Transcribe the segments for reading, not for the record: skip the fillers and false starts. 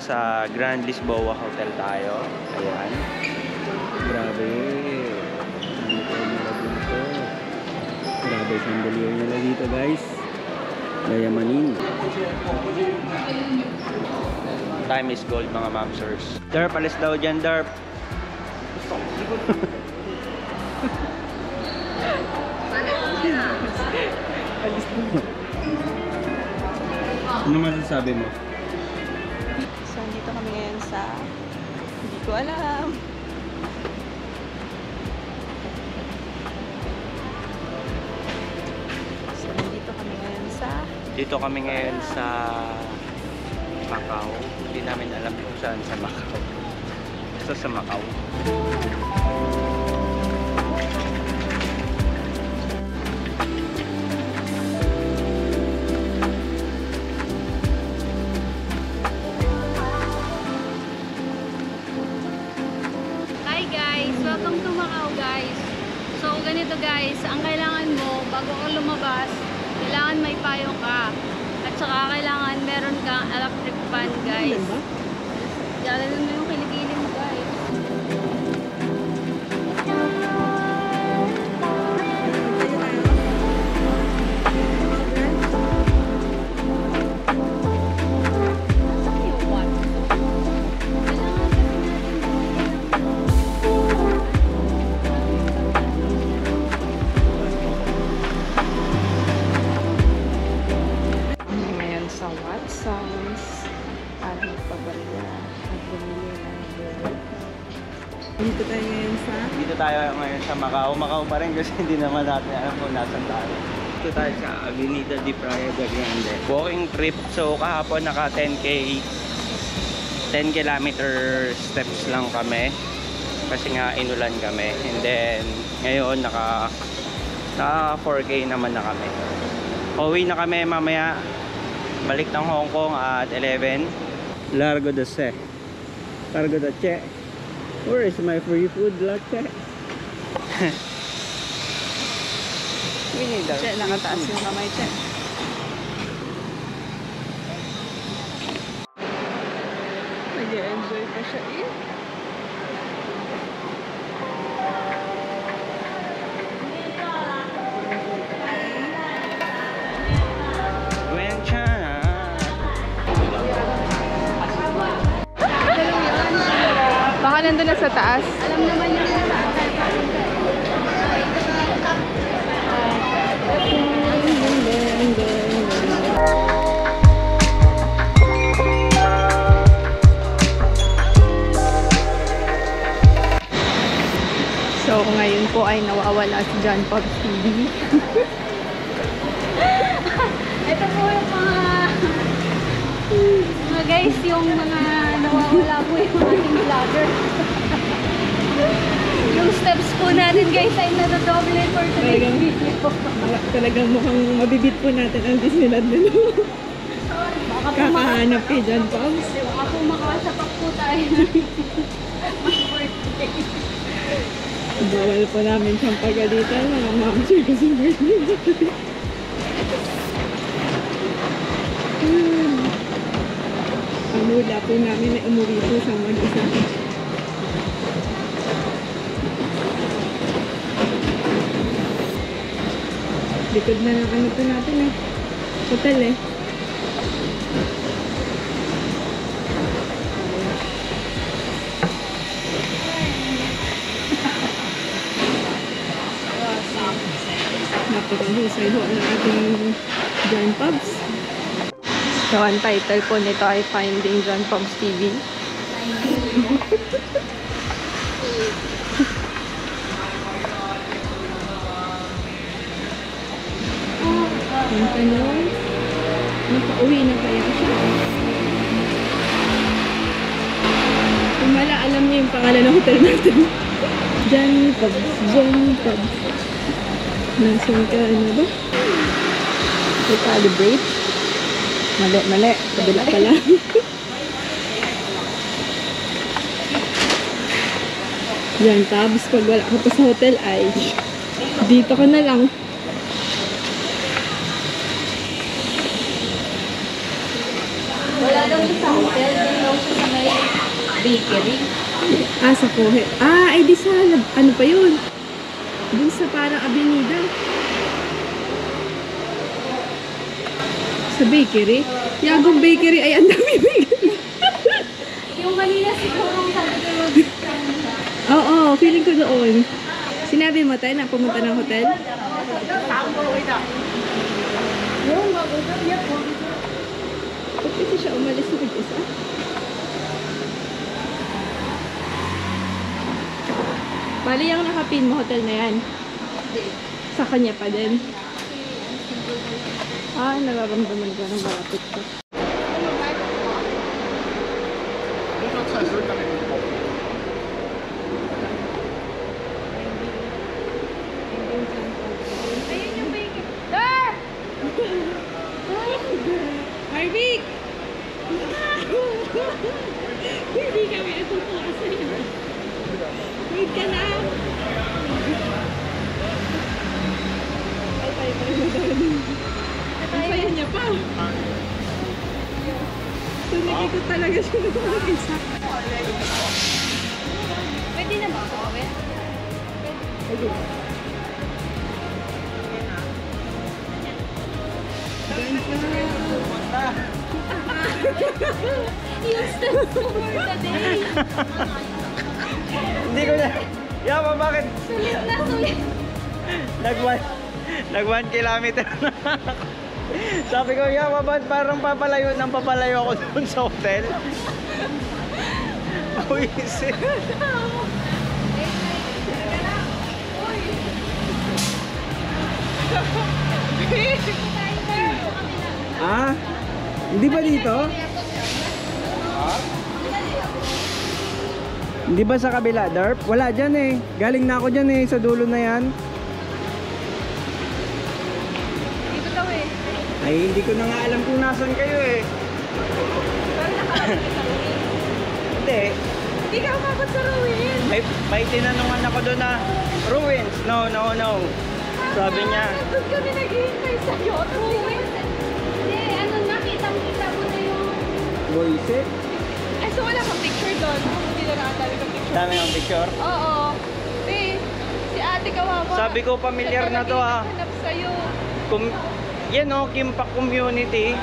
nasa Grand Lisboa Hotel tayo. Ayan. Grabe. Grabe, sandalier nila dito guys. Gayamanin. Time is gold mga mamsers. Derp, alis daw dyan, Derp. Ano masasabi mo? So, dito kami ngayon sa... Hindi ko alam. So, dito kami ngayon sa... Dito kami ngayon sa Macau. Hindi namin alam kung saan sa Macau. Basta sa Macau. Welcome to Macau guys. So ganito guys, ang kailangan mo bago ka lumabas, kailangan may payong ka. At saka kailangan meron kang electric fan guys. Diyan mo yung kilikili mo guys. Dito tayo ngayon sa... Dito tayo ngayon sa Macau. Macau pa rin kasi hindi naman natin alam kung nasan tayo. Dito tayo sa Avenida de Praia de Grande. Walking trip. So kahapon naka 10K 10 kilometer steps lang kami. Kasi nga inulan kami. And then ngayon naka 4K naman na kami. Uwi na kami mamaya. Balik ng Hong Kong at 11. Largo de Se. Largo de Che. Where is my free food latte? We need that. Che, nakataas yung kamay, Che. Nag-enjoy pa siya eh. Baka nandun na sa taas. Alam naman niya kung saan tayo papunta. So, ngayon po ay nawawala si John Pops TV. Ito po yung mga guys, yung mga nawawala po yung ating vlogger. Yung steps po natin guys ay nadadoble for today's video. Talagang mukhang mabibit po natin ang Disneyland nila. Kakahanap kay John Pops. Baka po makasapak po tayo. Mas birthday. Bawal po namin siyang pagalitan. Mga mamsir kasi birthday. Ang hula po namin ay umuwi po siyang mag-isa. Likod na ng ano po natin eh. Hotel eh. Napakahusay ho ng ating John Pops. So, ang title po nito ay Finding John Pops TV. Ang tanong, nakauwi na kaya siya? Kung wala, alam niyo yung pangalan ng hotel natin. John Pops, John Pops. Nasaan ka, ano ba? Recalibrate. Mali. Kabila pala. Yan, tabs. Pag wala ka pa sa hotel ay dito ka na lang. Wala daw sa hotel, din daw sa bakery. Ah, sa Kohe. Ah, ay di sa, ano pa yun? Dun sa parang avenida. Sa bakery? Yagong bakery ay ang dami bakery. Yung kanina siguro sabi ko Oo, feeling ko doon. Sinabi mo tayo na pumunta ng hotel? yung magugot niya po. Ba't kasi siya umalis sa isa? Bali yung nakapin mo hotel na yan. Sa kanya pa din. Ah, nararamdaman ko ng malapit ka. Ayun yung bakery. Ah! Harvick! Hindi kami ito po sa'yo. Wait ka na! Ay, ang saya niya pa. So, nakikot talaga siya ng mga isa. Pwede na ba ako, Awe? Yung steps ko for the day. Hindi ko na. Yama, bakit? Sulit na sulit. Nag 1 kilometer na. Sabi ko, Yama, ba't parang papalayo ako doon sa hotel? Buisit. Ah? Hindi ba dito? Hindi ba sa kabila, Derp? Wala dyan eh. Galing na ako dyan eh, sa dulo na yan. Dito daw eh. Ay, hindi ko na nga alam kung nasan kayo eh. Pero nakakabit sa ruin. Hindi. Hindi ka umabot sa ruin. May tinanungan ako doon na ruins. No. Sabi niya. Doon kami naghihintay sa'yo. Ruin. Hindi, ano nakitang-kita mo na yung... Buisit? Ay, so wala kang picture doon? Hindi na nakatali kang picture. Dami ng picture. Oo. Si ate kawawa. Sabi ko, familiar na to ah. Hanap sa'yo. Yan o, Kimpak Community.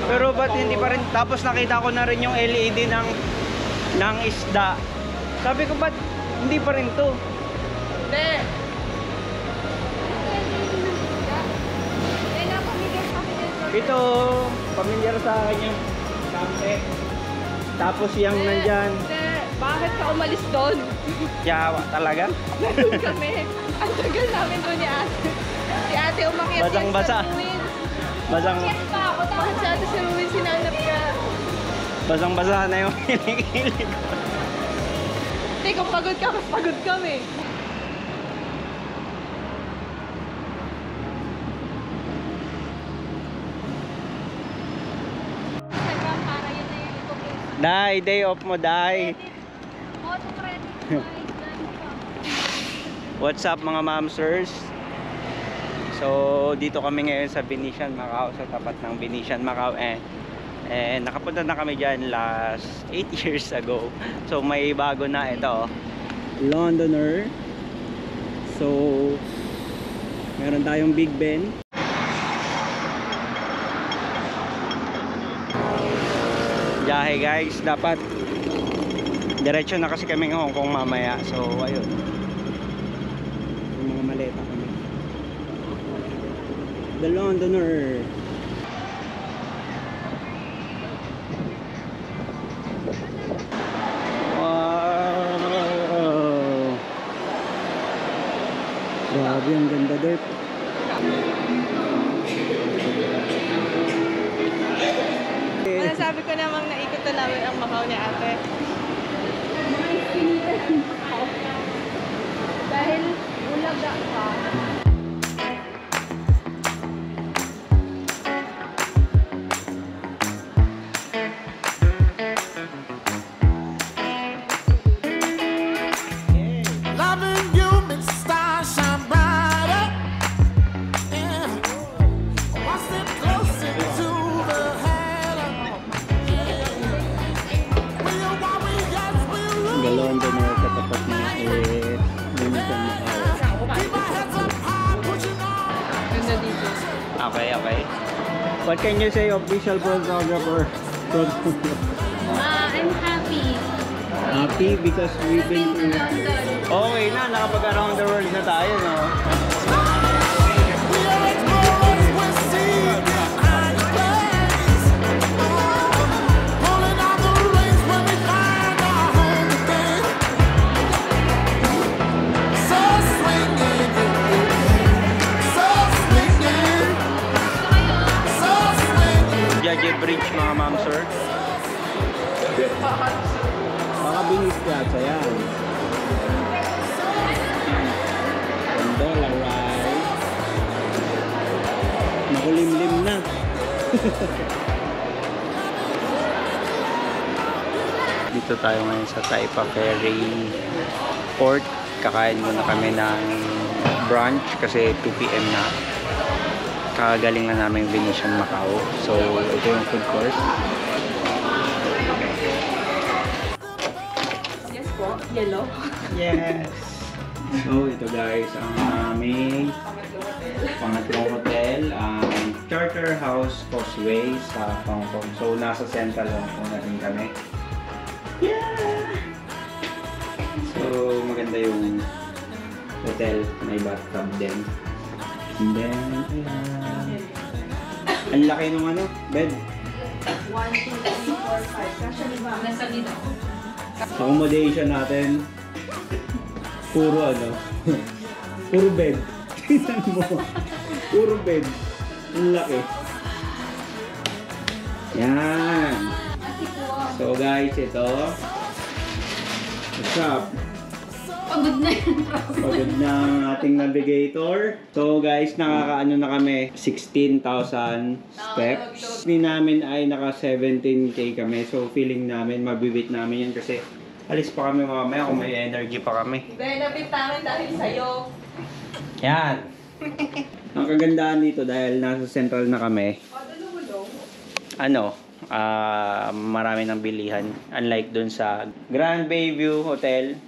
Pero ba't hindi pa rin? Tapos nakita ko na rin yung LED ng isda. Sabi ko, ba't hindi pa rin to? Hindi. Eh, napamigay sa akin yung... Ito, familiar sa akin yung kampe. Tapos yung nandyan, Hindi. Bakit ka umalis doon? yawa talaga. Nandun kami. Ang tagal namin doon ni ate. Si ate umakyat yan Basang-basa. sa ruins. Basang, Yes pa ako. Bakit si ate sa ruins sinanap ka? basang-basa na yung kilikili ko. Hindi, kung pagod ka, mas pagod kami. Instagram para yun na yung ipopose. Dai, day off mo, Dai. Auto credit guys. What's up mga mamsers? So, dito kami ngayon sa Venetian Macao, sa tapat ng Venetian Macao, and nakapunta na kami dyan last 8 years ago. So, may bago na ito, Londoner. So, meron tayong Big Ben. Biyahe guys, dapat diretso na kasi kami ng Hong Kong mamaya. So, ayun. Yung mga maleta kami. The Londoner. Wow. Grabe, ang ganda, Derp. Sabi ko namang naikot na namin ang Macau ni ate. Dahil ulaga ka. Loving you makes the stars shine brighter. Yeah. One step closer to the head. Yeah. We are warriors. Sa Londoner, katapat na Venetian Macau. Keep my heads up high, pushing on. Ganda dito. Okay, okay. What can you say, official photographer? I'm happy. Happy because we've been Been to to... London. Okay na, nakapag-around the world na tayo, no? We are explorers with seed behind place. Pulling out the reins when we find our home again. So swinging, so swinging, so swinging. Judge Bridge, mga ma'am, sir. Baka binis yata yan. $1, right? Makulimlim na. Dito tayo ngayon sa Taipa Ferry Port. Kakain muna kami ng brunch kasi 2 PM na. Kagaling na namin Venetian Macau. So, ito yung food course. Yes po, yellow. Yes! So, ito guys, ang aming pangatlong hotel, ang Charterhouse Causeway sa Hong Kong. So, nasa Central Hong Kong na rin kami. Yeah! So, maganda yung hotel. May bathtub din. And then, ayan. Ang laki ng ano, bed. 1, 2, 3, 4, 5. Kasya di ba? Nasa dito. Accommodation natin, puro ano, puro bed. Tingnan mo, puro bed. Ang laki. Yan. So guys, ito. What's up? Pagod na yan. Pagod na ang ating navigator. So guys, nakakaano na kami, 16,000 steps. Ni namin ay naka 17K kami. So feeling namin, mabibit namin yan kasi alis pa kami mamaya kung may energy pa kami. Benefit namin dahil sa'yo. Yan. Ang kagandahan dito dahil nasa central na kami, marami ng bilihan. Unlike dun sa Grand Bayview Hotel,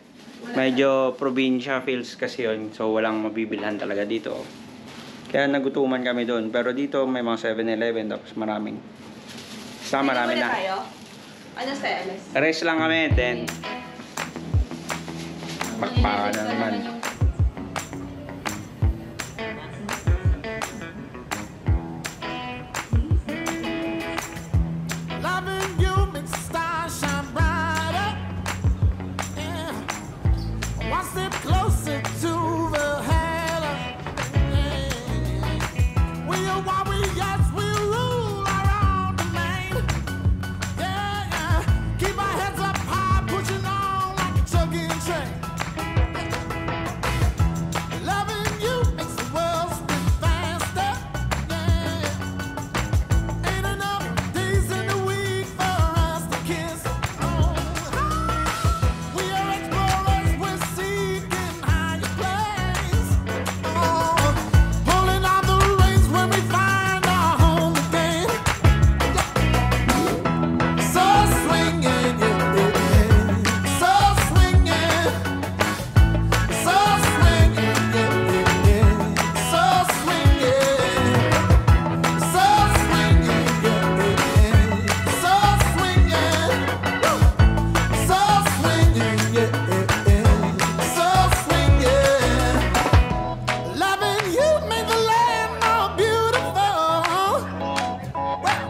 medyo probinsya feels kasi yun. So walang mabibilhan talaga dito. Kaya nagutuman kami doon. Pero dito may mga 7-Eleven tapos maraming. Basta marami na. Ano sa LS? Rest lang kami, then bakbaka na naman.